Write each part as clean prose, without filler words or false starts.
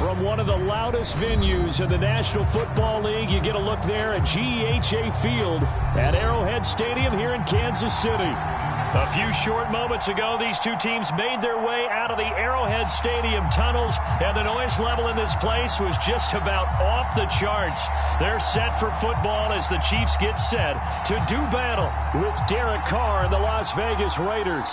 From one of the loudest venues in the National Football League, you get a look there at GEHA Field at Arrowhead Stadium here in Kansas City. A few short moments ago, these two teams made their way out of the Arrowhead Stadium tunnels, and the noise level in this place was just about off the charts. They're set for football as the Chiefs get set to do battle with Derek Carr and the Las Vegas Raiders.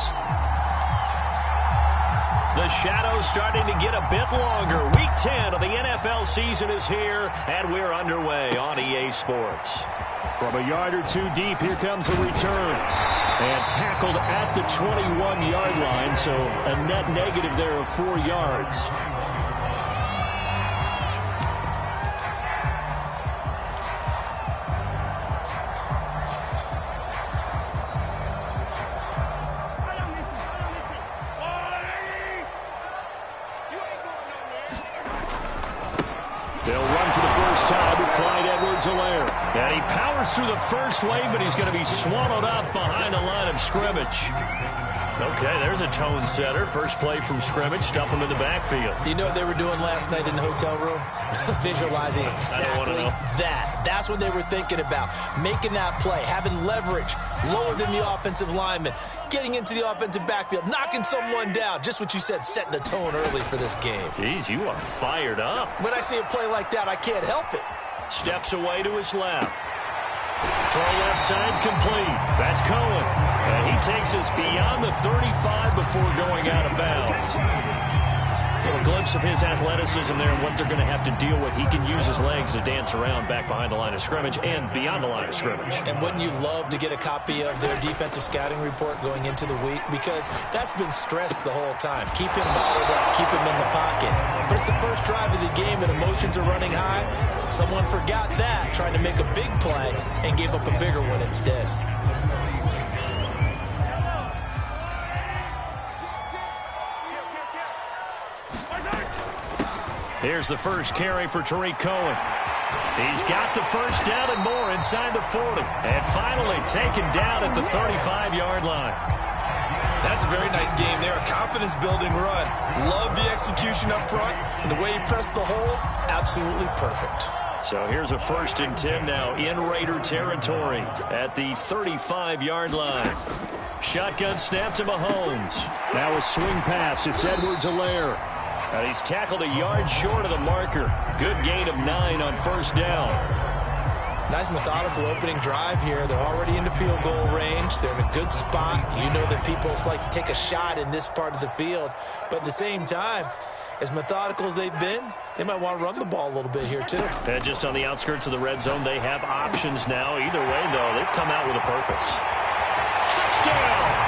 The shadow's starting to get a bit longer. Week 10 of the NFL season is here, and we're underway on EA Sports. From a yard or two deep, here comes a return. And tackled at the 21-yard line, so a net negative there of 4 yards. They'll run for the first time with Clyde Edwards-Helaire. And he powers through the first lane, but he's going to be swallowed up behind the line of scrimmage. Okay, there's a tone setter. First play from scrimmage, stuff him in the backfield. You know what they were doing last night in the hotel room? Visualizing exactly that. That's what they were thinking about. Making that play, having leverage, lower than the offensive lineman, getting into the offensive backfield, knocking someone down. Just what you said, setting the tone early for this game. Jeez, you are fired up. When I see a play like that, I can't help it. Steps away to his left. Throw left side complete. That's Cohen. And he takes us beyond the 35 before going out of bounds. A little glimpse of his athleticism there and what they're going to have to deal with. He can use his legs to dance around back behind the line of scrimmage and beyond the line of scrimmage. And wouldn't you love to get a copy of their defensive scouting report going into the week? Because that's been stressed the whole time. Keep him bottled up. Keep him in the pocket. But it's the first drive of the game and emotions are running high. Someone forgot that, trying to make a big play and gave up a bigger one instead. Here's the first carry for Tariq Cohen. He's got the first down and more inside the 40. And finally taken down at the 35-yard line. That's a very nice game there. A confidence-building run. Love the execution up front. And the way he pressed the hole, absolutely perfect. So here's a 1st and 10 now in Raider territory at the 35-yard line. Shotgun snap to Mahomes. Now a swing pass. It's Edwards-Helaire. And he's tackled a yard short of the marker. Good gain of 9 on first down. Nice methodical opening drive here. They're already into field goal range. They're in a good spot. You know that people like to take a shot in this part of the field. But at the same time, as methodical as they've been, they might want to run the ball a little bit here too. And just on the outskirts of the red zone, they have options now. Either way, though, they've come out with a purpose. Touchdown!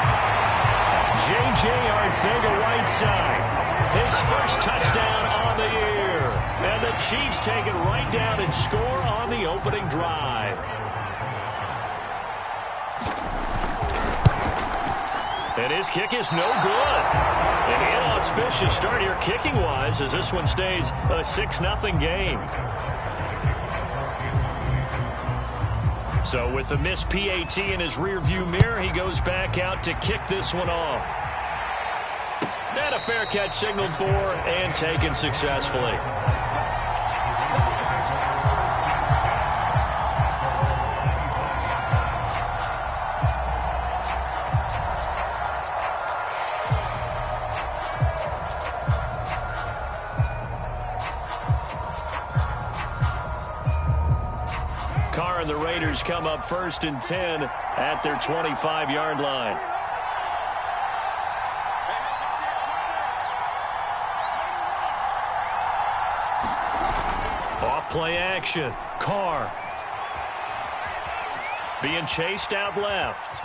J.J. Arcega-Whiteside. His first touchdown on the year. And the Chiefs take it right down and score on the opening drive. And his kick is no good. An inauspicious start here kicking-wise as this one stays a 6-0 game. So with the missed PAT in his rearview mirror, he goes back out to kick this one off. And a fair catch signaled for and taken successfully. Carr and the Raiders come up 1st and 10 at their 25-yard line. Play action. Carr. Being chased out left.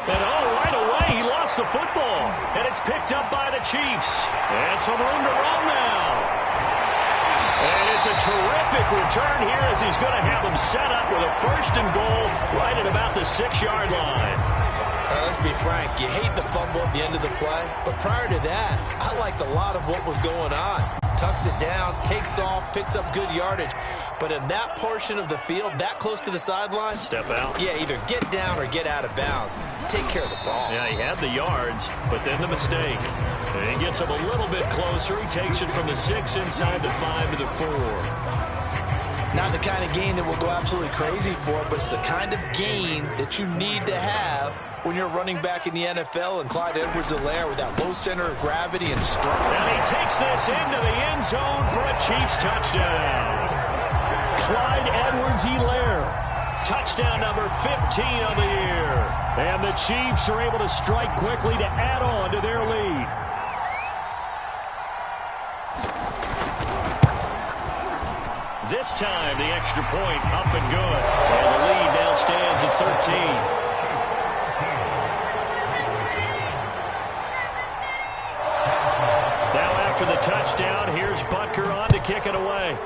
And right away, he lost the football. And it's picked up by the Chiefs. And some room to run now. And it's a terrific return here as he's going to have them set up with a 1st and goal right at about the 6-yard line. Let's be frank, you hate the fumble at the end of the play, but prior to that, I liked a lot of what was going on. Tucks it down, takes off, picks up good yardage. But in that portion of the field, that close to the sideline, step out. Yeah, either get down or get out of bounds. Take care of the ball. Yeah, he had the yards, but then the mistake. And he gets him a little bit closer. He takes it from the 6 inside the 5 to the 4. Not the kind of gain that will go absolutely crazy for, but it's the kind of gain that you need to have when you're running back in the NFL, and Clyde Edwards-Helaire with that low center of gravity and strength. And he takes this into the end zone for a Chiefs touchdown. Clyde Edwards-Helaire, touchdown number 15 on the year. And the Chiefs are able to strike quickly to add on to their lead. This time, the extra point up and good. And the lead now stands at 13. Now after the touchdown, here's Butker on to kick it away.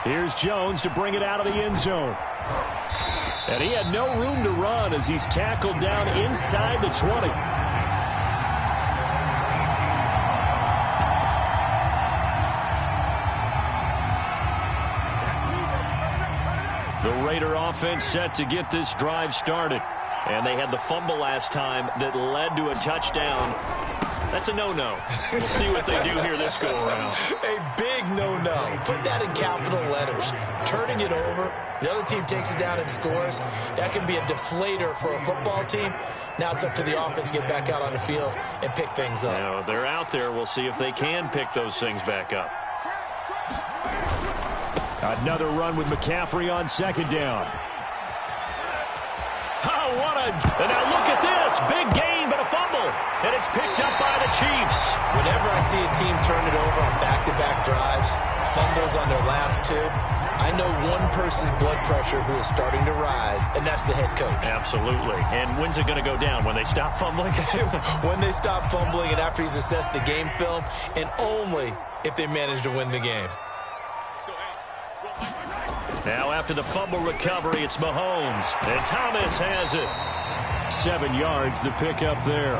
Here's Jones to bring it out of the end zone. And he had no room to run as he's tackled down inside the 20. The Raider offense set to get this drive started. And they had the fumble last time that led to a touchdown. That's a no-no. We'll see what they do here this go-around. A big no-no. Put that in capital letters. Turning it over, the other team takes it down and scores. That can be a deflator for a football team. Now it's up to the offense to get back out on the field and pick things up. Now, they're out there. We'll see if they can pick those things back up. Another run with McCaffrey on second down. Oh, what a... And now look at this. Big gain, but a fumble. And it's picked up by the Chiefs. Whenever I see a team turn it over on back-to-back drives, fumbles on their last two, I know one person's blood pressure who is starting to rise, and that's the head coach. Absolutely. And when's it going to go down? When they stop fumbling? When they stop fumbling and after he's assessed the game film, and only if they manage to win the game. Now after the fumble recovery, it's Mahomes. And Thomas has it. 7 yards, the pick up there.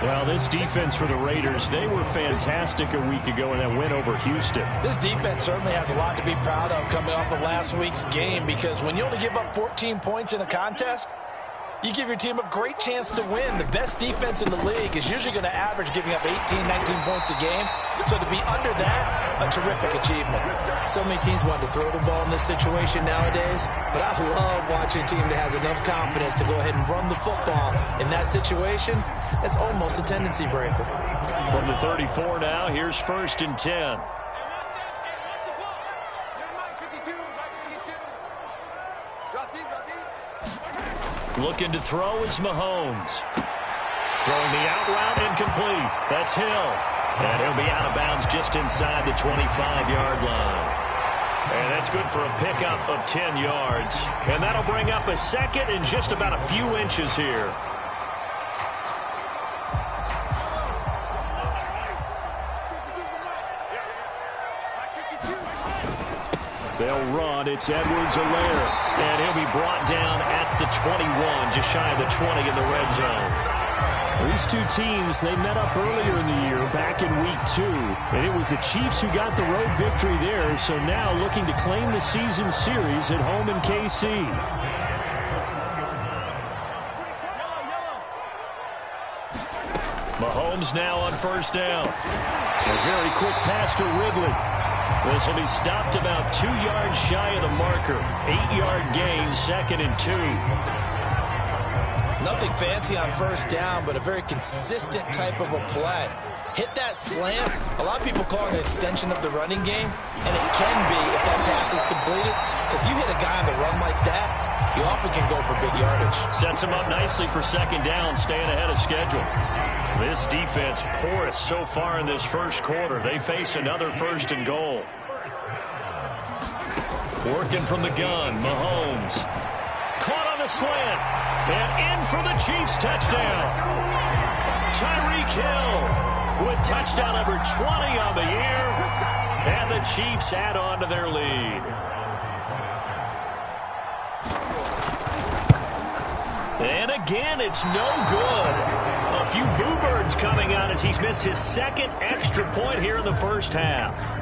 Well, this defense for the Raiders, they were fantastic a week ago in that win over Houston. This defense certainly has a lot to be proud of coming off of last week's game, because when you only give up 14 points in a contest, you give your team a great chance to win. The best defense in the league is usually going to average giving up 18, 19 points a game. So to be under that, a terrific achievement. So many teams want to throw the ball in this situation nowadays, but I love watching a team that has enough confidence to go ahead and run the football in that situation. That's almost a tendency breaker. From the 34 now, here's 1st and 10. Looking to throw is Mahomes. Throwing the out route incomplete. That's Hill. And he'll be out of bounds just inside the 25-yard line. And that's good for a pickup of 10 yards. And that'll bring up a second and just about a few inches here. They'll run. It's Edwards-Helaire. And he'll be brought down at the 21, just shy of the 20 in the red zone. These two teams, they met up earlier in the year, back in week 2. And it was the Chiefs who got the road victory there, so now looking to claim the season series at home in KC. Mahomes now on 1st down. A very quick pass to Ridley. This will be stopped about 2 yards shy of the marker. 8-yard gain, 2nd and 2. Nothing fancy on 1st down, but a very consistent type of a play. Hit that slant. A lot of people call it an extension of the running game, and it can be if that pass is completed, because you hit a guy on the run like that, you often can go for big yardage. Sets him up nicely for 2nd down, staying ahead of schedule. This defense porous so far in this first quarter. They face another 1st and goal. Working from the gun, Mahomes. Caught on the slant. And in for the Chiefs touchdown. Tyreek Hill with touchdown number 20 on the year. And the Chiefs add on to their lead. And again, it's no good. A few boo birds coming out as he's missed his 2nd extra point here in the first half.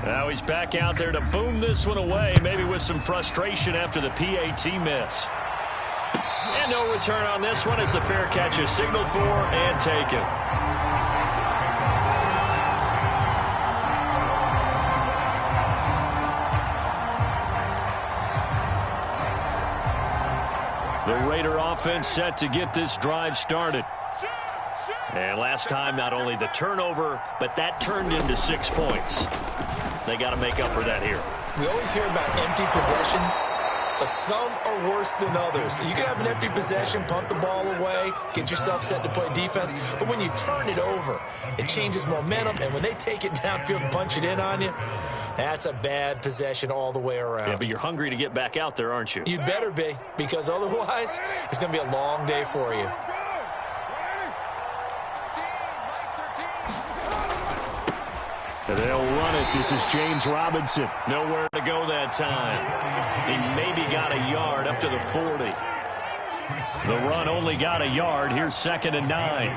Now he's back out there to boom this one away, maybe with some frustration after the PAT miss. And no return on this one as the fair catch is signaled for and taken. The Raider offense set to get this drive started. And last time, not only the turnover, but that turned into 6 points. They got to make up for that here. We always hear about empty possessions, but some are worse than others. You can have an empty possession, punt the ball away, get yourself set to play defense, but when you turn it over, it changes momentum, and when they take it downfield and punch it in on you, that's a bad possession all the way around. Yeah, but you're hungry to get back out there, aren't you? You better be, because otherwise, it's going to be a long day for you. They'll run it. This is James Robinson. Nowhere to go that time. He maybe got a yard up to the 40. The run only got a yard. Here's 2nd and 9.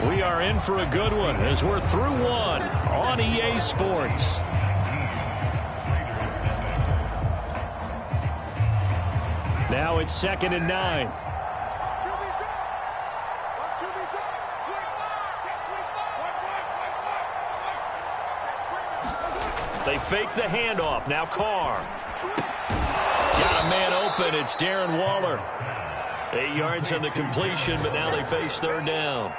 We are in for a good one as we're through one on EA Sports. Now it's 2nd and 9. They fake the handoff. Now Carr. Got a man open. It's Darren Waller. 8 yards on the completion, but now they face 3rd down.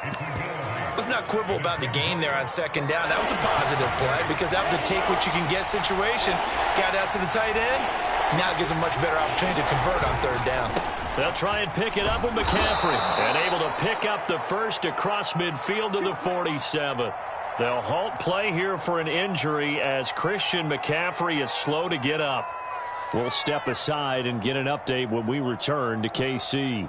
Let's not quibble about the gain there on 2nd down. That was a positive play because that was a take-what-you-can-get situation. Got out to the tight end. Now it gives them much better opportunity to convert on 3rd down. They'll try and pick it up with McCaffrey. And able to pick up the first across midfield to the 47. They'll halt play here for an injury as Christian McCaffrey is slow to get up. We'll step aside and get an update when we return to KC.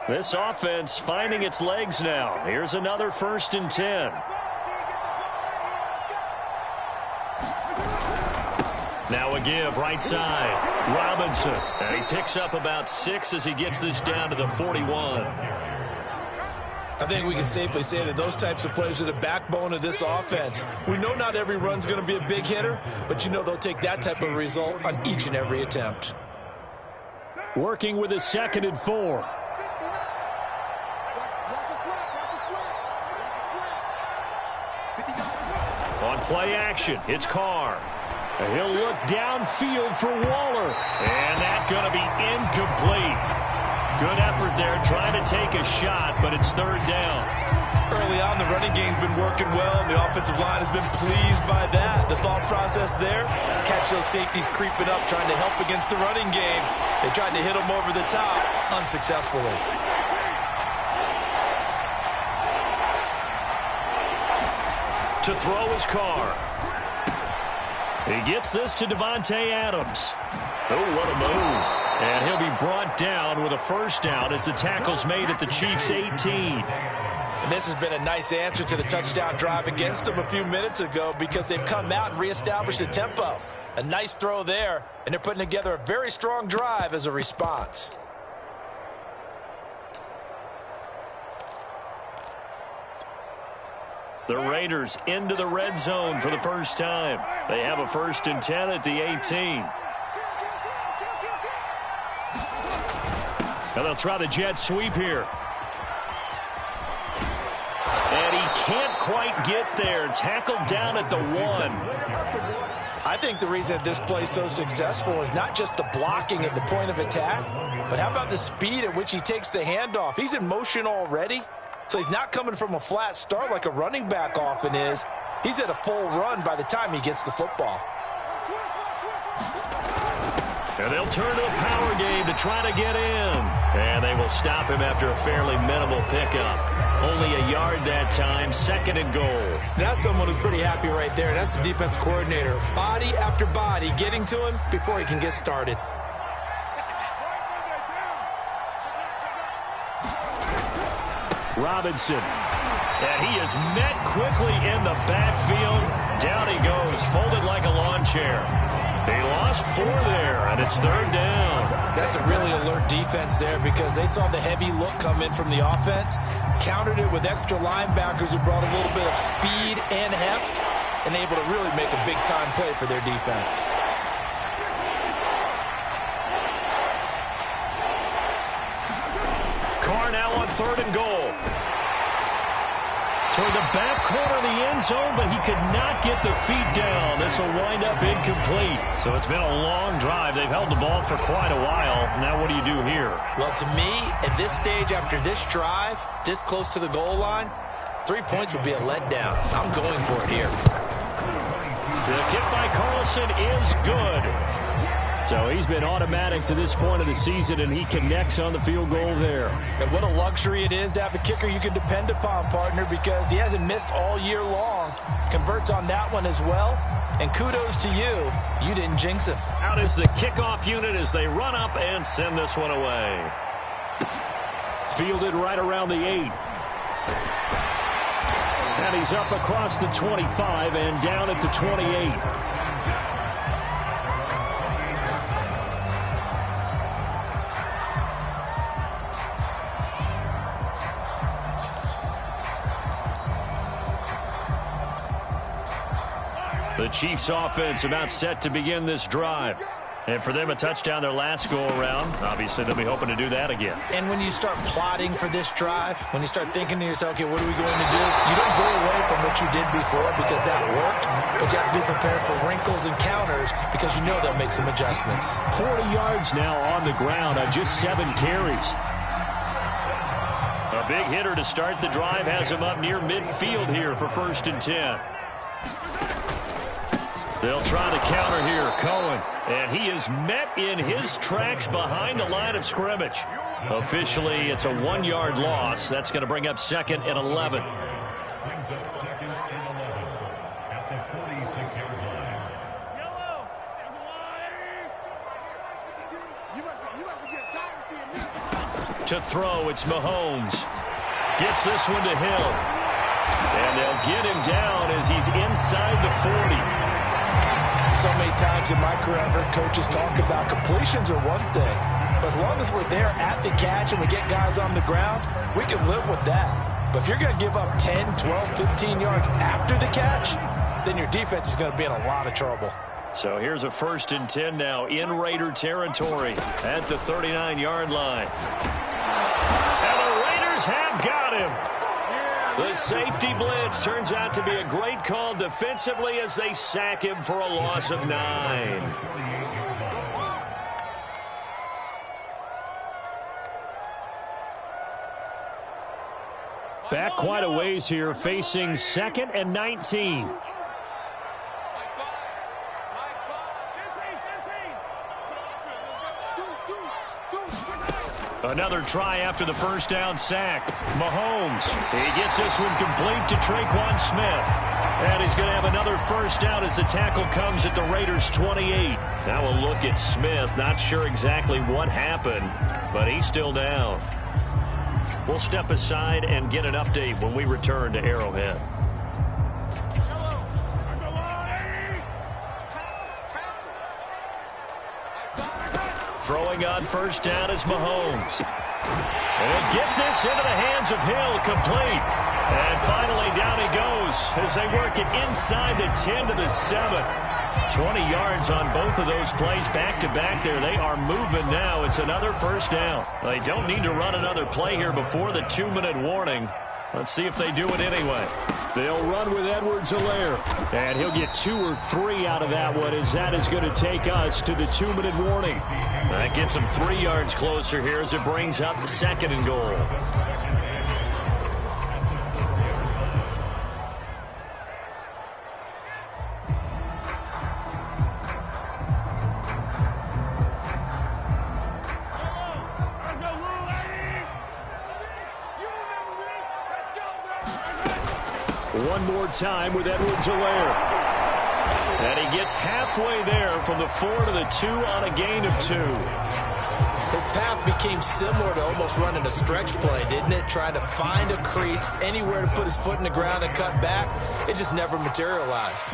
This offense finding its legs now. Here's another 1st and 10. Now a give right side. Robinson. And he picks up about 6 as he gets this down to the 41. I think we can safely say that those types of plays are the backbone of this offense. We know not every run's going to be a big hitter, but you know they'll take that type of result on each and every attempt. Working with a 2nd and 4. On play action, it's Carr. He'll look downfield for Waller. And that's going to be incomplete. Good effort there, trying to take a shot, but it's 3rd down. Early on, the running game's been working well, and the offensive line has been pleased by that. The thought process there, catch those safeties creeping up, trying to help against the running game. They tried to hit them over the top, unsuccessfully. To throw his Carr. He gets this to Devontae Adams. Oh, what a move. And he'll be brought down with a 1st down as the tackle's made at the Chiefs' 18. And this has been a nice answer to the touchdown drive against them a few minutes ago because they've come out and reestablished the tempo. A nice throw there, and they're putting together a very strong drive as a response. The Raiders into the red zone for the first time. They have a 1st and 10 at the 18. And they'll try the jet sweep here. And he can't quite get there. Tackled down at the 1. I think the reason that this play is so successful is not just the blocking at the point of attack, but how about the speed at which he takes the handoff? He's in motion already, so he's not coming from a flat start like a running back often is. He's at a full run by the time he gets the football. And they'll turn to a power game to try to get in. And they will stop him after a fairly minimal pickup. Only a yard that time, 2nd and goal. That's someone who's pretty happy right there. That's the defense coordinator. Body after body getting to him before he can get started. Robinson. And he is met quickly in the backfield. Down he goes, folded like a lawn chair. He lost 4 there, and it's 3rd down. That's a really alert defense there because they saw the heavy look come in from the offense, countered it with extra linebackers who brought a little bit of speed and heft, and able to really make a big-time play for their defense. Carr now on 3rd and goal. Toward the back corner of the end zone, but he could not get the feet down. This will wind up incomplete. So it's been a long drive. They've held the ball for quite a while. Now what do you do here? Well, to me, at this stage after this drive, this close to the goal line, 3 points would be a letdown. I'm going for it here. The kick by Carlson is good. So he's been automatic to this point of the season, and he connects on the field goal there. And what a luxury it is to have a kicker you can depend upon, partner, because he hasn't missed all year long. Converts on that one as well. And kudos to you. You didn't jinx him. Out is the kickoff unit as they run up and send this one away. Fielded right around the 8. And he's up across the 25 and down at the 28. The Chiefs offense about set to begin this drive. And for them, a touchdown their last go-around. Obviously, they'll be hoping to do that again. And when you start plotting for this drive, when you start thinking to yourself, okay, what are we going to do? You don't go away from what you did before because that worked, but you have to be prepared for wrinkles and counters because you know they'll make some adjustments. 40 yards now on the ground on just 7 carries. A big hitter to start the drive has him up near midfield here for 1st and 10. They'll try the counter here, Cohen. And he is met in his tracks behind the line of scrimmage. Officially, it's a 1-yard loss. That's going to bring up 2nd and 11. To throw, it's Mahomes. Gets this one to Hill. And they'll get him down as he's inside the 40. So many times in my career, I've heard coaches talk about completions are one thing. But as long as we're there at the catch and we get guys on the ground, we can live with that. But if you're going to give up 10, 12, 15 yards after the catch, then your defense is going to be in a lot of trouble. So here's a 1st and 10 now in Raider territory at the 39-yard line. And the Raiders have got him. The safety blitz turns out to be a great call defensively as they sack him for a loss of 9. Back quite a ways here, facing 2nd and 19. Another try after the 1st down sack. Mahomes, he gets this one complete to Traquan Smith. And he's going to have another 1st down as the tackle comes at the Raiders' 28. Now a look at Smith. Not sure exactly what happened, but he's still down. We'll step aside and get an update when we return to Arrowhead. Throwing on 1st down is Mahomes. And get this into the hands of Hill, complete. And finally down he goes as they work it inside the 10 to the 7. 20 yards on both of those plays back-to-back there. They are moving now. It's another 1st down. They don't need to run another play here before the 2-minute warning. Let's see if they do it anyway. They'll run with Ncl. And he'll get 2 or 3 out of that one as that is going to take us to the 2-minute warning. That gets them 3 yards closer here as it brings up 2nd and goal. One more time with Ncl. And he gets halfway there from the 4 to the 2 on a gain of 2. His path became similar to almost running a stretch play, didn't it? Trying to find a crease, anywhere to put his foot in the ground and cut back. It just never materialized.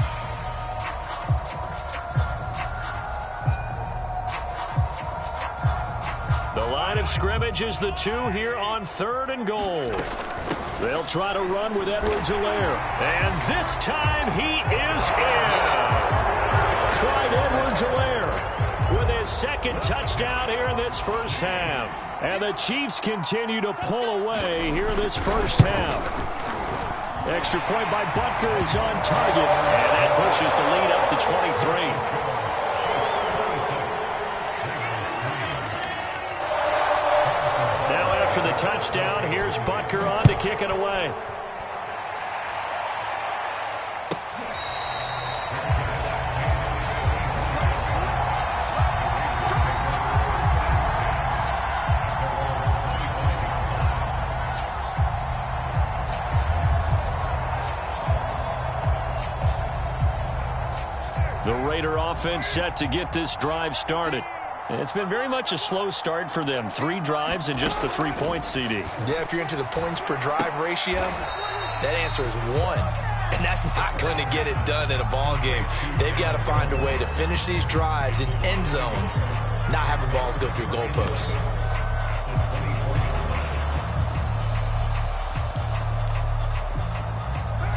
The line of scrimmage is the 2 here on 3rd and goal. They'll try to run with Edwards-Helaire. And this time he is in. Clyde Edwards-Helaire with his 2nd touchdown here in this first half. And the Chiefs continue to pull away here in this first half. Extra point by Butker is on target. And that pushes the lead up to 23. After the touchdown, here's Butker on to kick it away. The Raider offense set to get this drive started. It's been very much a slow start for them. 3 drives and just the 3 points, CD. Yeah, if you're into the points per drive ratio, that answer is 1. And that's not going to get it done in a ball game. They've got to find a way to finish these drives in end zones, not having balls go through goalposts.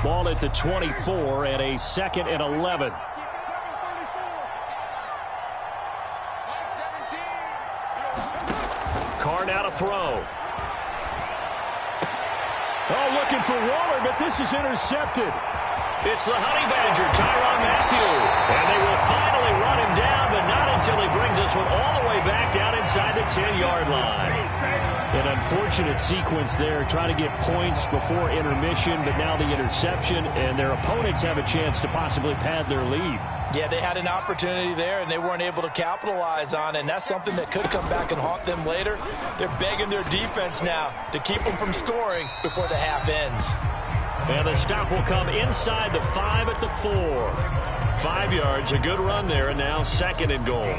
Ball at the 24 and a 2nd and 11. Now to throw. Oh, looking for Waller, but this is intercepted. It's the Honey Badger, Tyrann Mathieu. And they will finally run him down, but not until he brings us one all the way back down inside the 10-yard line. An unfortunate sequence there, trying to get points before intermission, but now the interception, and their opponents have a chance to possibly pad their lead. Yeah, they had an opportunity there, and they weren't able to capitalize on it, and that's something that could come back and haunt them later. They're begging their defense now to keep them from scoring before the half ends. And the stop will come inside the 5 at the 4. 5 yards, a good run there, and now 2nd and goal.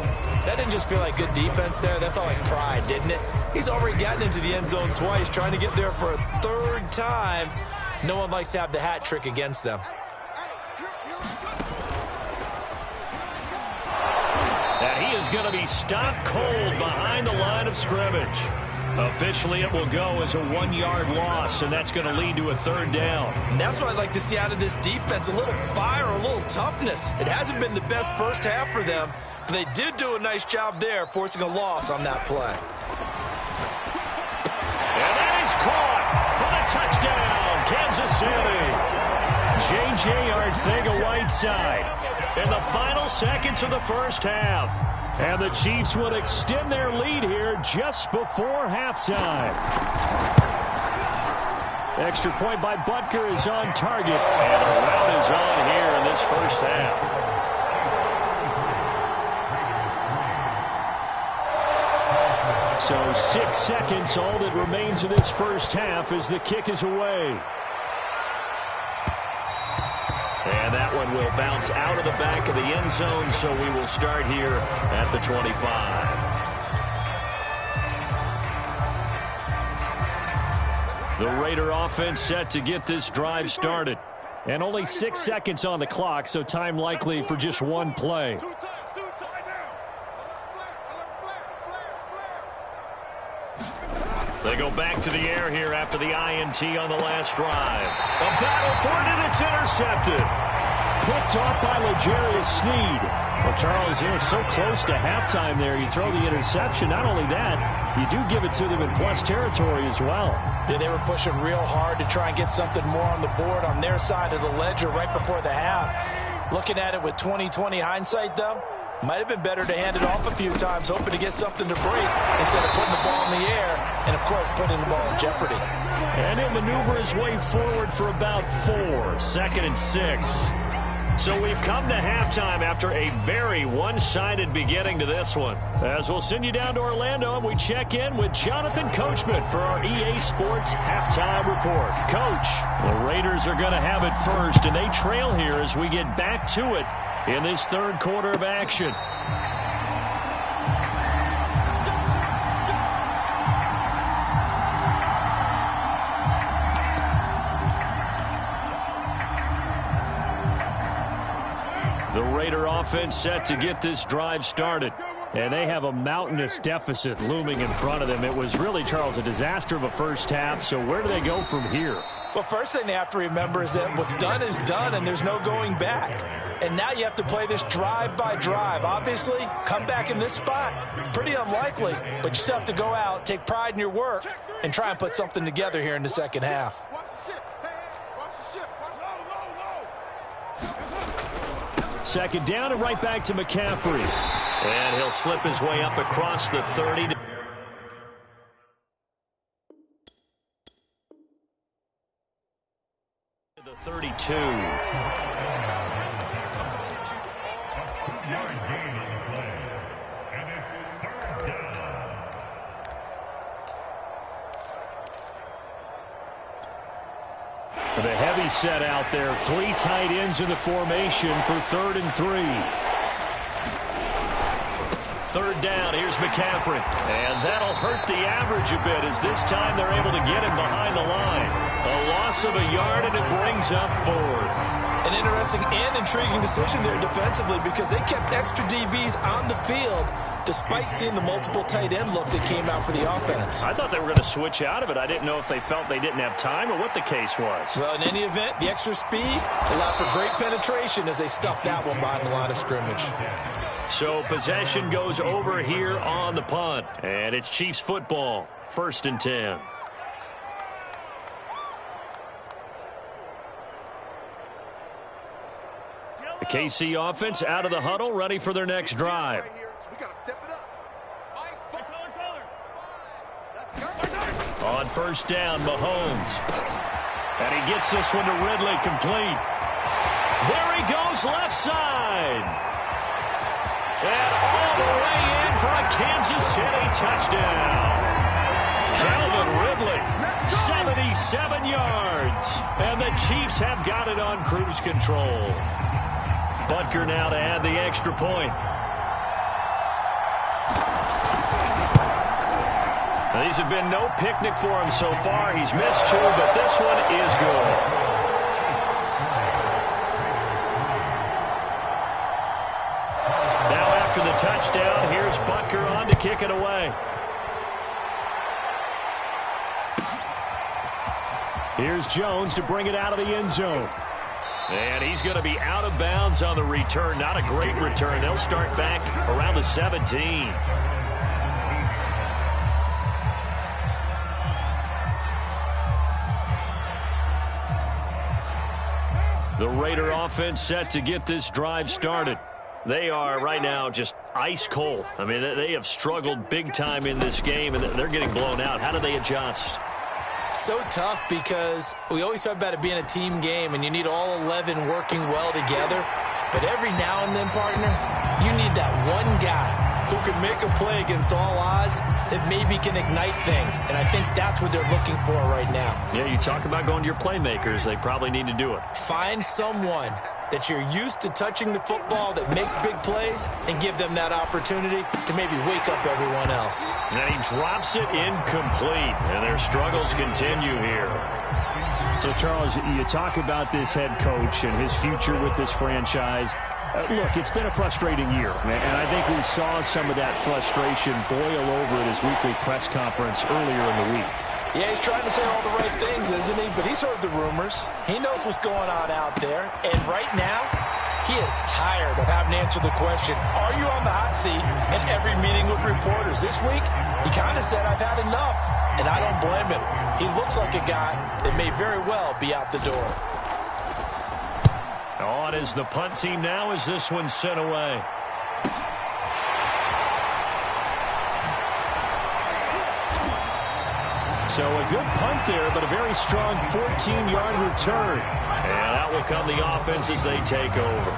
That didn't just feel like good defense there. That felt like pride, didn't it? He's already gotten into the end zone twice, trying to get there for a 3rd time. No one likes to have the hat trick against them. And he is going to be stopped cold behind the line of scrimmage. Officially, it will go as a 1-yard loss, and that's going to lead to a 3rd down. And that's what I'd like to see out of this defense, a little fire, a little toughness. It hasn't been the best first half for them, but they did do a nice job there, forcing a loss on that play. And that is caught for the touchdown, Kansas City. J.J. Arcega-Whiteside in the final seconds of the first half. And the Chiefs would extend their lead here just before halftime. Extra point by Butker is on target. And a rout is on here in this first half. So 6 seconds, all that remains of this first half as the kick is away. And that one will bounce out of the back of the end zone, so we will start here at the 25. The Raider offense set to get this drive started. And only 6 seconds on the clock, so time likely for just 1 play. They go back to the air here after the INT on the last drive. A battle for it, and it's intercepted. Picked off by L'Jarius Sneed. Well, Charles, so close to halftime there. You throw the interception. Not only that, you do give it to them in plus territory as well. Yeah, they were pushing real hard to try and get something more on the board on their side of the ledger right before the half. Looking at it with 20/20 hindsight, though, might have been better to hand it off a few times, hoping to get something to break instead of putting the ball in the air and, of course, putting the ball in jeopardy. And he'll maneuver his way forward for about 4. 2nd and 6. So we've come to halftime after a very one-sided beginning to this one. As we'll send you down to Orlando, and we check in with Jonathan Coachman for our EA Sports Halftime Report. Coach, the Raiders are going to have it first, and they trail here as we get back to it in this 3rd quarter of action. The Raider offense set to get this drive started. And they have a mountainous deficit looming in front of them. It was really, Charles, a disaster of a first half. So where do they go from here? Well, first thing they have to remember is that what's done is done, and there's no going back. And now you have to play this drive by drive. Obviously, come back in this spot, pretty unlikely. But you still have to go out, take pride in your work, and try and put something together here in the second half. Second down and right back to McCaffrey. And he'll slip his way up across the 30. The 32. The heavy set out there. 3 tight ends in the formation for 3rd and 3. 3rd down, here's McCaffrey. And that'll hurt the average a bit as this time they're able to get him behind the line. A loss of a yard, and it brings up 4th. An interesting and intriguing decision there defensively because they kept extra DBs on the field despite seeing the multiple tight end look that came out for the offense. I thought they were going to switch out of it. I didn't know if they felt they didn't have time or what the case was. Well, in any event, the extra speed allowed for great penetration as they stuffed that one behind the line of scrimmage. So possession goes over here on the punt. And it's Chiefs football. 1st and 10. The KC offense out of the huddle, ready for their next drive. On 1st down, Mahomes. And he gets this one to Ridley, complete. There he goes, left side. And all the way in for a Kansas City touchdown. Calvin Ridley, 77 yards. And the Chiefs have got it on cruise control. Butker now to add the extra point. These have been no picnic for him so far. He's missed 2, but this one is good. Now after the touchdown, here's Butker on to kick it away. Here's Jones to bring it out of the end zone. And he's going to be out of bounds on the return. Not a great return. They'll start back around the 17. The Raider offense set to get this drive started. They are right now just ice cold. I mean, they have struggled big time in this game, and they're getting blown out. How do they adjust? So tough because we always talk about it being a team game, and you need all 11 working well together. But every now and then, partner, you need that one guy who can make a play against all odds that maybe can ignite things. And I think that's what they're looking for right now. Yeah, you talk about going to your playmakers. They probably need to do it. Find someone that you're used to touching the football that makes big plays and give them that opportunity to maybe wake up everyone else. And then he drops it incomplete, and their struggles continue here. So, Charles, you talk about this head coach and his future with this franchise. Look, it's been a frustrating year, and I think we saw some of that frustration boil over at his weekly press conference earlier in the week. Yeah, he's trying to say all the right things, isn't he? But he's heard the rumors. He knows what's going on out there. And right now, he is tired of having to answer the question, are you on the hot seat in every meeting with reporters? This week, he kind of said, I've had enough. And I don't blame him. He looks like a guy that may very well be out the door. On is the punt team now as this one's sent away. So a good punt there, but a very strong 14-yard return. And out will come the offense as they take over.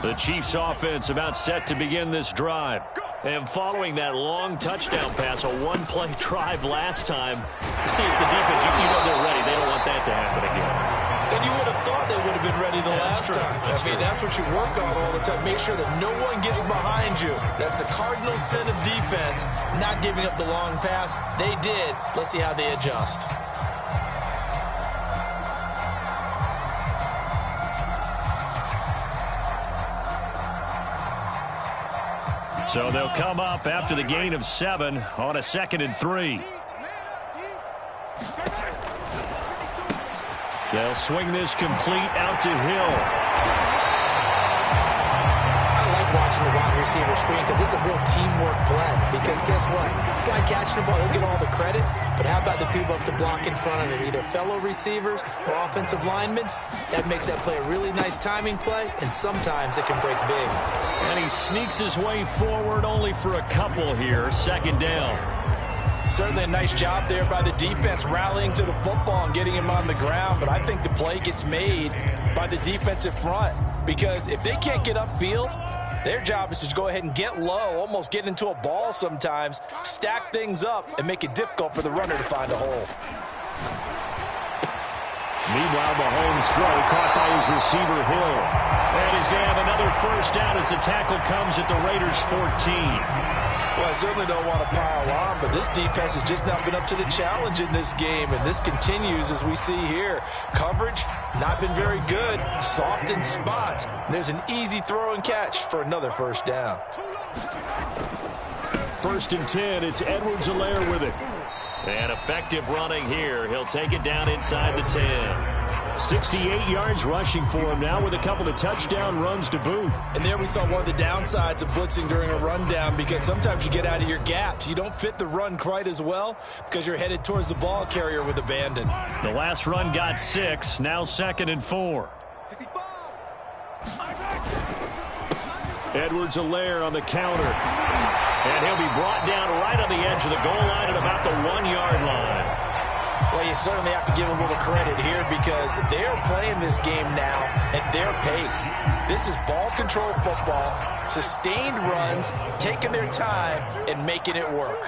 The Chiefs offense about set to begin this drive. And following that long touchdown pass, a one-play drive last time, see if the defense, you know they're ready. They don't want that to happen again. And you would have thought they would have been ready the last time. I mean, that's what you work on all the time. Make sure that no one gets behind you. That's the cardinal sin of defense, not giving up the long pass. They did. Let's see how they adjust. So they'll come up after the gain of 7 on a 2nd and 3. They'll swing this complete out to Hill. Watching the wide receiver screen because it's a real teamwork play. Because guess what? The guy catching the ball, he'll get all the credit. But how about the people up to block in front of him? Either fellow receivers or offensive linemen. That makes that play a really nice timing play, and sometimes it can break big. And he sneaks his way forward only for a couple here. 2nd down. Certainly a nice job there by the defense rallying to the football and getting him on the ground. But I think the play gets made by the defensive front. Because if they can't get upfield, their job is to go ahead and get low, almost get into a ball sometimes, stack things up, and make it difficult for the runner to find a hole. Meanwhile, Mahomes' throw caught by his receiver, Hill. And he's going to have another 1st down as the tackle comes at the Raiders' 14. Well, I certainly don't want to pile on, but this defense has just not been up to the challenge in this game, and this continues as we see here. Coverage, not been very good, soft in spots. There's an easy throw and catch for another 1st down. 1st and 10, it's Edwards-Helaire with it. And effective running here. He'll take it down inside the 10. 68 yards rushing for him now with a couple of touchdown runs to boot. And there we saw one of the downsides of blitzing during a rundown because sometimes you get out of your gaps. You don't fit the run quite as well because you're headed towards the ball carrier with abandon. The last run got 6, now 2nd and 4. Edwards-Helaire on the counter. And he'll be brought down right on the edge of the goal line at about the 1-yard line. Well, you certainly have to give a little credit here because they're playing this game now at their pace. This is ball control football, sustained runs, taking their time, and making it work.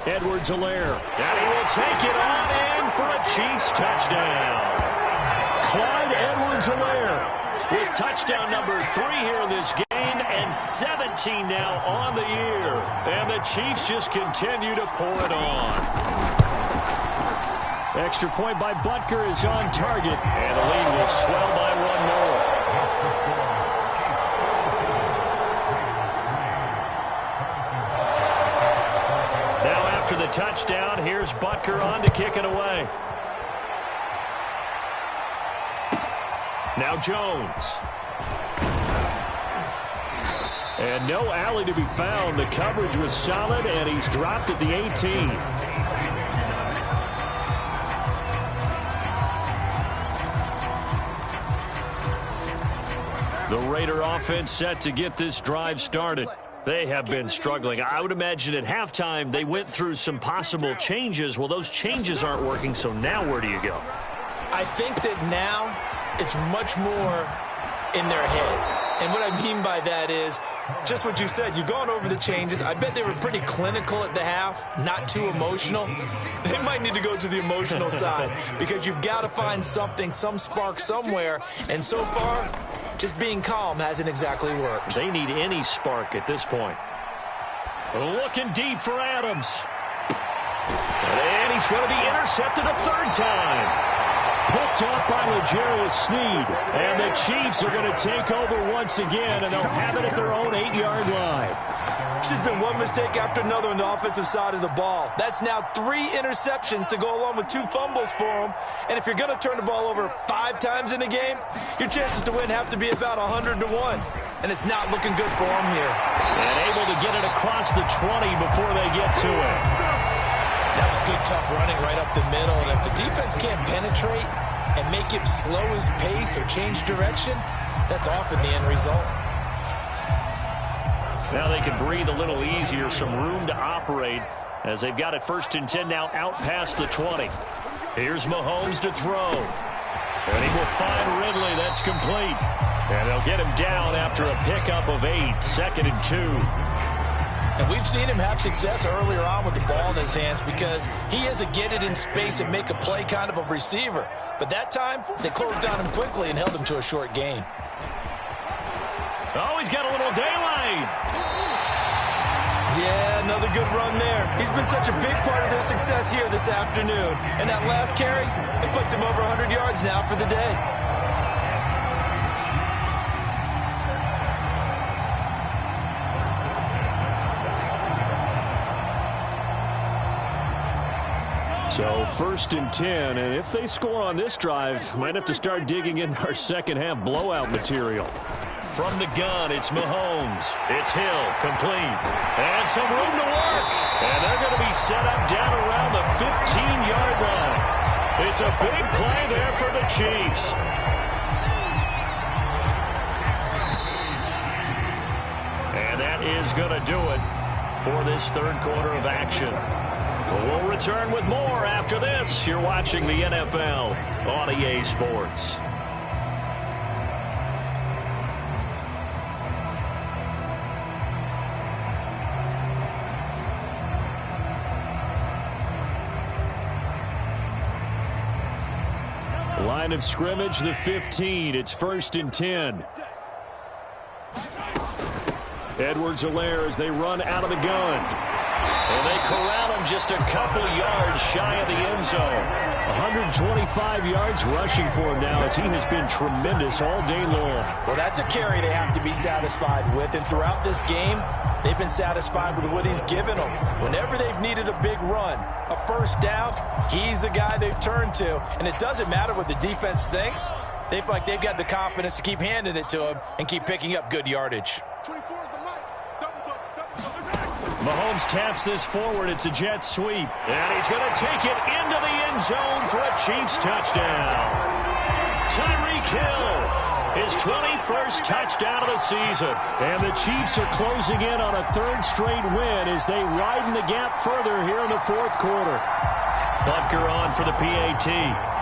Edwards-Helaire, and he will take it on in for a Chiefs touchdown. Clyde Edwards-Helaire with touchdown number 3 here in this game, and 17 now on the year. And the Chiefs just continue to pour it on. Extra point by Butker is on target, and the lead will swell by 1 more. Now after the touchdown, here's Butker on to kick it away. Now Jones. And no alley to be found. The coverage was solid, and he's dropped at the 18. The Raider offense set to get this drive started. They have been struggling. I would imagine at halftime they went through some possible changes. Well, those changes aren't working, so now where do you go? I think that now it's much more in their head. And what I mean by that is just what you said. You've gone over the changes. I bet they were pretty clinical at the half, not too emotional. They might need to go to the emotional side because you've got to find something, some spark somewhere. And so far, just being calm hasn't exactly worked. They need any spark at this point. Looking deep for Adams. And he's going to be intercepted a 3rd time. Picked off by L'Jarius Sneed. And the Chiefs are going to take over once again, and they'll have it at their own 8-yard line. It's just been one mistake after another on the offensive side of the ball. That's now 3 interceptions to go along with 2 fumbles for them. And if you're going to turn the ball over 5 times in a game, your chances to win have to be about 100 to 1. And it's not looking good for them here. And able to get it across the 20 before they get to it. That was good, tough running right up the middle. And if the defense can't penetrate and make him slow his pace or change direction, that's often the end result. Now they can breathe a little easier, some room to operate as they've got it 1st and 10 now out past the 20. Here's Mahomes to throw. And he will find Ridley. That's complete. And they'll get him down after a pickup of 8, 2nd and 2. And we've seen him have success earlier on with the ball in his hands because he is a get it in space and make a play kind of a receiver. But that time, they closed on him quickly and held him to a short gain. Oh, he's got a little daylight. Yeah, another good run there. He's been such a big part of their success here this afternoon. And that last carry, it puts him over 100 yards now for the day. So 1st and 10, and if they score on this drive, might have to start digging into our second half blowout material. From the gun, it's Mahomes. It's Hill, complete. And some room to work. And they're going to be set up down around the 15-yard line. It's a big play there for the Chiefs. And that is going to do it for this third quarter of action. We'll return with more after this. You're watching the NFL on EA Sports. Line of scrimmage, the 15. It's 1st and 10. Edwards-Helaire as they run out of the gun. And they corral him just a couple yards shy of the end zone. 125 yards rushing for him now as he has been tremendous all day long. Well, that's a carry they have to be satisfied with. And throughout this game, they've been satisfied with what he's given them. Whenever they've needed a big run, a first down, he's the guy they've turned to. And it doesn't matter what the defense thinks. They feel like they've got the confidence to keep handing it to him and keep picking up good yardage. Mahomes taps this forward. It's a jet sweep. And he's going to take it into the end zone for a Chiefs touchdown. Tyreek Hill, his 21st touchdown of the season. And the Chiefs are closing in on a third straight win as they widen the gap further here in the fourth quarter. Butker on for the PAT.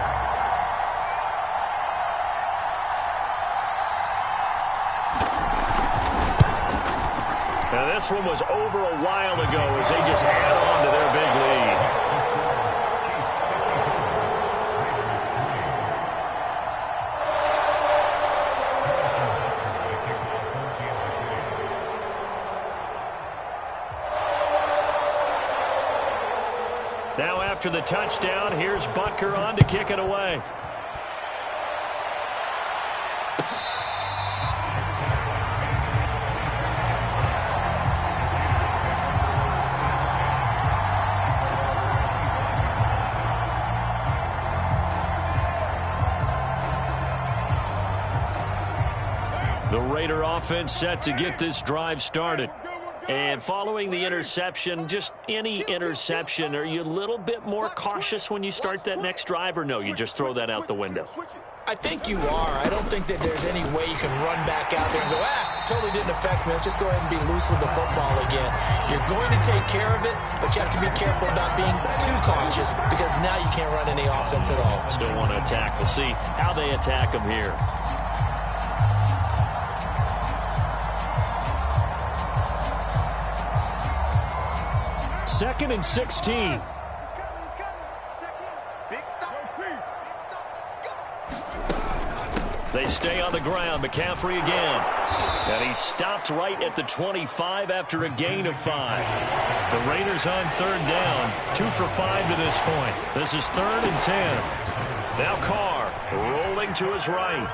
Now, this one was over a while ago as they just add on to their big lead. Now, after the touchdown, here's Butker on to kick it away. The Raider offense set to get this drive started. And following the interception, just any interception, are you a little bit more cautious when you start that next drive, or no, you just throw that out the window? I think you are. I don't think that there's any way you can run back out there and go, totally didn't affect me. Let's just go ahead and be loose with the football again. You're going to take care of it, but you have to be careful about being too cautious because now you can't run any offense at all. Still want to attack. We'll see how they attack them here. Second and 16. They stay on the ground. McCaffrey again. And he's stopped right at the 25 after a gain of 5. The Raiders on third down. 2 for 5 to this point. This is 3rd and 10. Now Carr rolling to his right.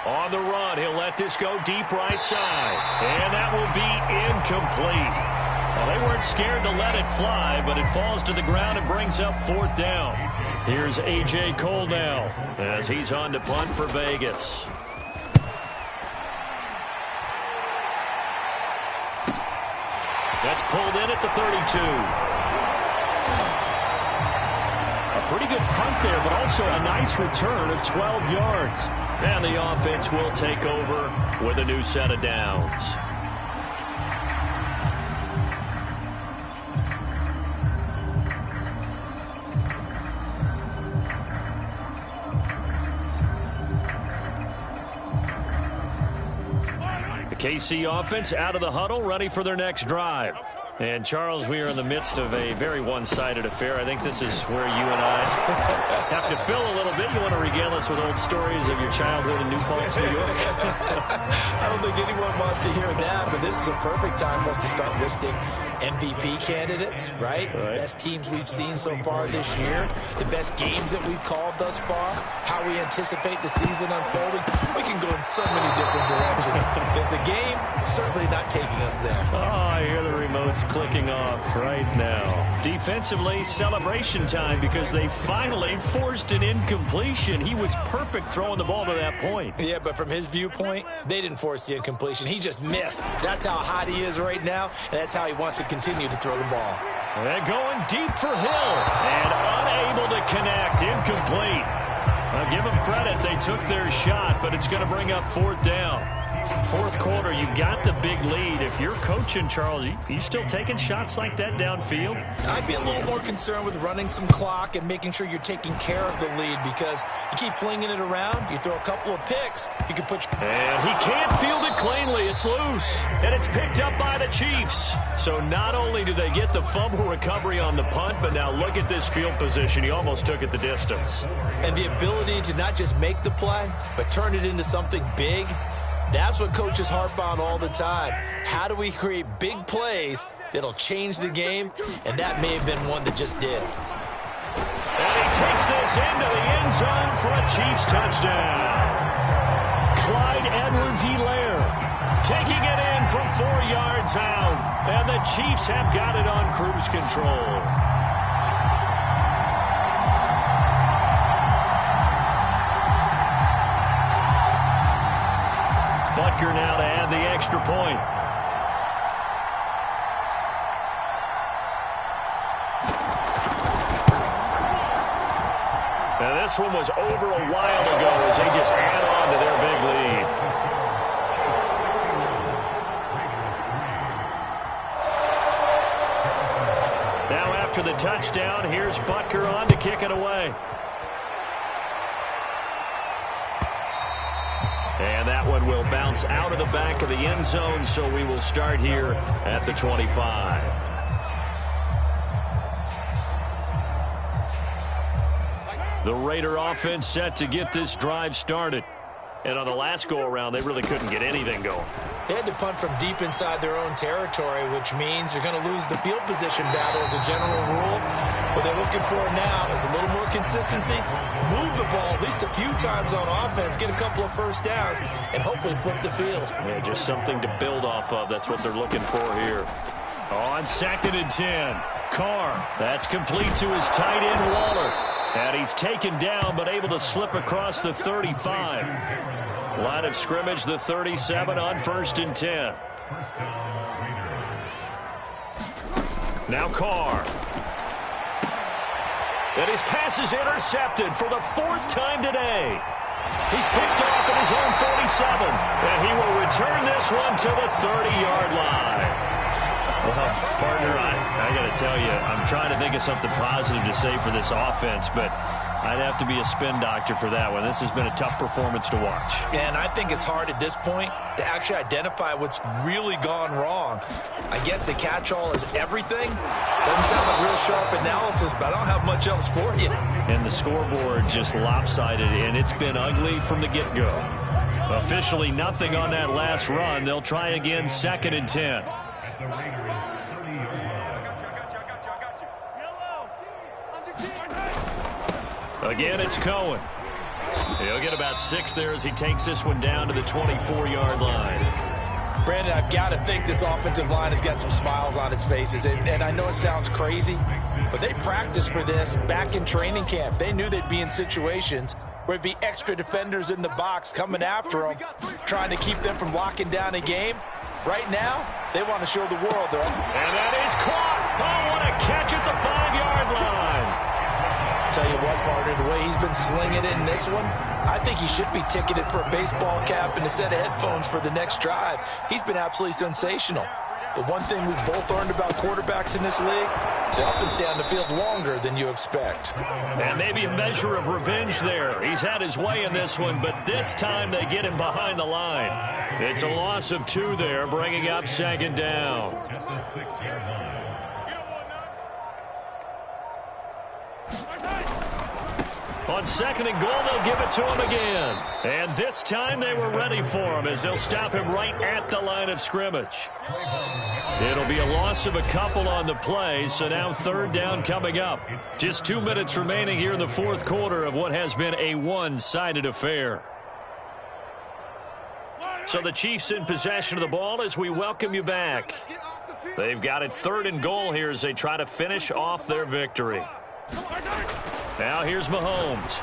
On the run, he'll let this go deep right side. And that will be incomplete. Well, they weren't scared to let it fly, but it falls to the ground and brings up 4th down. Here's A.J. Cole now as he's on to punt for Vegas. That's pulled in at the 32. A pretty good punt there, but also a nice return of 12 yards. And the offense will take over with a new set of downs. KC offense out of the huddle, ready for their next drive. And, Charles, we are in the midst of a very one-sided affair. I think this is where you and I have to fill a little bit. You want to regale us with old stories of your childhood in New Paltz, New York? I don't think anyone wants to hear that, but this is a perfect time for us to start listing MVP candidates, right? The best teams we've seen so far this year, the best games that we've called thus far, how we anticipate the season unfolding. We can go in so many different directions because the game is certainly not taking us there. Oh, I hear the remote's clicking off right now. Defensively, celebration time because they finally forced an incompletion. He was perfect throwing the ball to that point. Yeah, but from his viewpoint, they didn't force the incompletion. He just missed. That's how hot he is right now, and that's how he wants to continue to throw the ball. They're going deep for Hill, and unable to connect. Incomplete. I'll give them credit. They took their shot, but it's going to bring up 4th down. Fourth quarter, you've got the big lead. If you're coaching, Charles, you still taking shots like that downfield? I'd be a little more concerned with running some clock and making sure you're taking care of the lead because you keep flinging it around, you throw a couple of picks, you can put... And he can't field it cleanly. It's loose, and it's picked up by the Chiefs. So not only do they get the fumble recovery on the punt, but now look at this field position. He almost took it the distance. And the ability to not just make the play, but turn it into something big. That's what coaches harp on all the time. How do we create big plays that'll change the game? And that may have been one that just did. And he takes this into the end zone for a Chiefs touchdown. Clyde Edwards-Helaire taking it in from 4 yards out. And the Chiefs have got it on cruise control. Butker now to add the extra point. Now this one was over a while ago as they just add on to their big lead. Now after the touchdown, here's Butker on to kick it away. And that one will bounce out of the back of the end zone, so we will start here at the 25. The Raider offense set to get this drive started. And on the last go-around, they really couldn't get anything going. They had to punt from deep inside their own territory, which means you're going to lose the field position battle as a general rule. What they're looking for now is a little more consistency, move the ball at least a few times on offense, get a couple of first downs, and hopefully flip the field. Yeah, just something to build off of. That's what they're looking for here. On 2nd and 10, Carr. That's complete to his tight end, Waller. And he's taken down, but able to slip across the 35. Line of scrimmage, the 37 on 1st and 10. Now Carr. And his pass is intercepted for the 4th time today. He's picked off at his own 47. And he will return this one to the 30-yard line. Well, partner, I got to tell you, I'm trying to think of something positive to say for this offense, but I'd have to be a spin doctor for that one. This has been a tough performance to watch. And I think it's hard at this point to actually identify what's really gone wrong. I guess the catch-all is everything. Doesn't sound like real sharp analysis, but I don't have much else for you. And the scoreboard just lopsided, and it's been ugly from the get-go. Officially nothing on that last run. They'll try again 2nd and 10. Again, it's Cohen. He'll get about 6 there as he takes this one down to the 24-yard line. Brandon, I've got to think this offensive line has got some smiles on its faces. And I know it sounds crazy, but they practiced for this back in training camp. They knew they'd be in situations where it'd be extra defenders in the box coming after them, trying to keep them from locking down a game. Right now, they want to show the world they're up. And that is caught. Oh, what a catch at the 5-yard line. Tell you what, partner, the way he's been slinging it in this one, I think he should be ticketed for a baseball cap and a set of headphones for the next drive. He's been absolutely sensational. But one thing we've both learned about quarterbacks in this league, they often stay on the field longer than you expect. And maybe a measure of revenge there. He's had his way in this one, but this time they get him behind the line. It's a loss of 2 there, bringing up 2nd down. On second and goal, they'll give it to him again. And this time they were ready for him as they'll stop him right at the line of scrimmage. It'll be a loss of a couple on the play, so now third down coming up. Just 2 minutes remaining here in the fourth quarter of what has been a one-sided affair. So the Chiefs in possession of the ball as we welcome you back. They've got it third and goal here as they try to finish off their victory. Now here's Mahomes.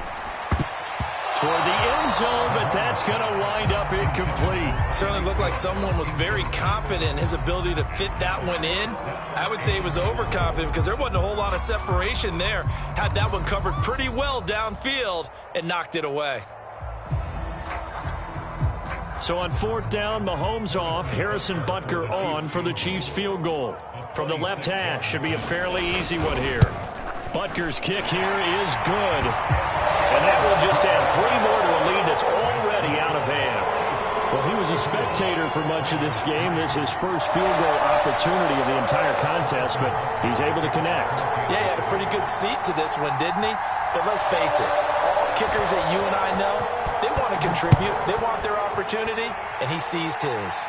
Toward the end zone, but that's going to wind up incomplete. Certainly looked like someone was very confident in his ability to fit that one in. I would say he was overconfident because there wasn't a whole lot of separation there. Had that one covered pretty well downfield and knocked it away. So on fourth down, Mahomes off, Harrison Butker on for the Chiefs field goal. From the left hash, should be a fairly easy one here. Butker's kick here is good. And that will just add 3 more to a lead that's already out of hand. Well, he was a spectator for much of this game. This is his first field goal opportunity of the entire contest, but he's able to connect. Yeah, he had a pretty good seat to this one, didn't he? But let's face it, all kickers that you and I know, they want to contribute. They want their opportunity, and he seized his.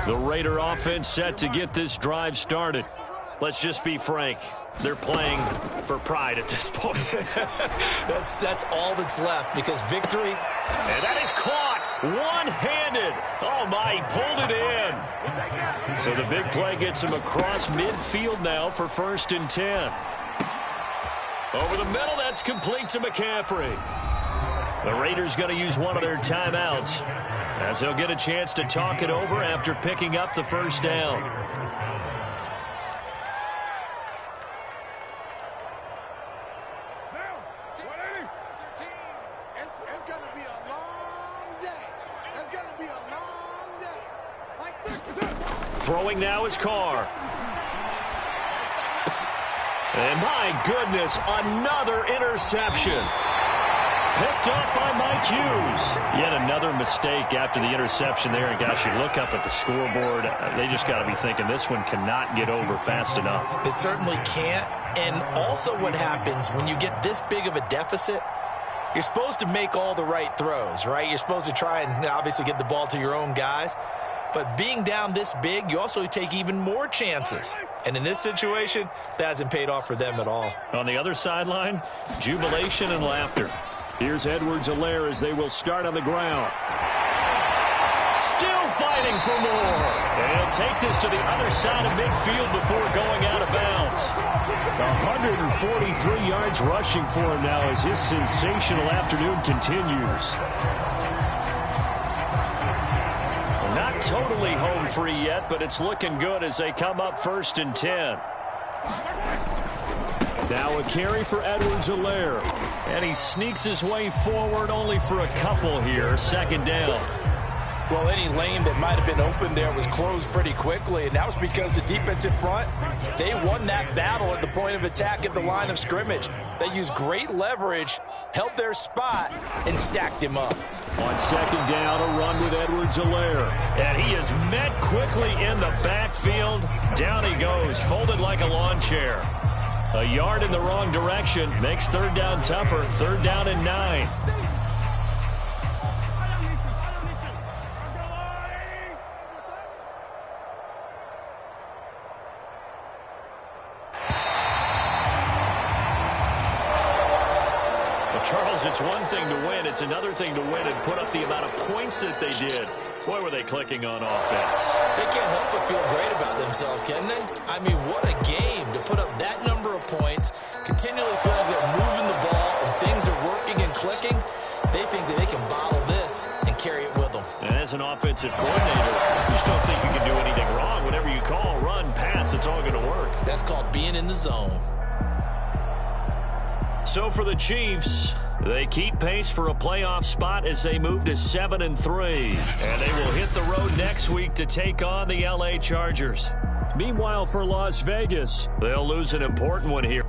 The Raider offense set to get this drive started. Let's just be frank. They're playing for pride at this point. that's all that's left because victory. And that is caught one-handed. Oh, my, he pulled it in. So the big play gets him across midfield now for 1st and 10. Over the middle, that's complete to McCaffrey. The Raiders going to use one of their timeouts as they'll get a chance to talk it over after picking up the first down. It's going to be a long day. It's going to be a long day. Throwing now is Carr. And my goodness, another interception. Picked up by Mike Hughes. Yet another mistake after the interception there. And gosh, you look up at the scoreboard, they just got to be thinking this one cannot get over fast enough. It certainly can't. And also what happens when you get this big of a deficit, you're supposed to make all the right throws, right? You're supposed to try and obviously get the ball to your own guys. But being down this big, you also take even more chances. And in this situation, that hasn't paid off for them at all. On the other sideline, jubilation and laughter. Here's Edwards-Helaire as they will start on the ground. Still fighting for more. And he'll take this to the other side of midfield before going out of bounds. 143 yards rushing for him now as his sensational afternoon continues. Well, not totally home free yet, but it's looking good as they come up 1st and 10. Now a carry for Edwards-Helaire. And he sneaks his way forward only for a couple here. 2nd down. Well, any lane that might have been open there was closed pretty quickly, and that was because the defensive front, they won that battle at the point of attack at the line of scrimmage. They used great leverage, held their spot, and stacked him up. On 2nd down, a run with Edwards-Helaire. And he is met quickly in the backfield. Down he goes, folded like a lawn chair. A yard in the wrong direction makes 3rd down tougher. 3rd down and 9. Well, Charles, it's one thing to win. It's another thing to win and put up the amount of points that they did. Boy, were they clicking on offense. They can't help but feel great about themselves, can they? I mean, what a game to put up that number of points, continually feel like they're moving the ball and things are working and clicking. They think that they can bottle this and carry it with them. And as an offensive coordinator, you just don't think you can do anything wrong. Whatever you call, run, pass, it's all going to work. That's called being in the zone. So for the Chiefs, They keep pace for a playoff spot as they move to 7-3. And they will hit the road next week to take on the LA Chargers. Meanwhile, for Las Vegas, they'll lose an important one here.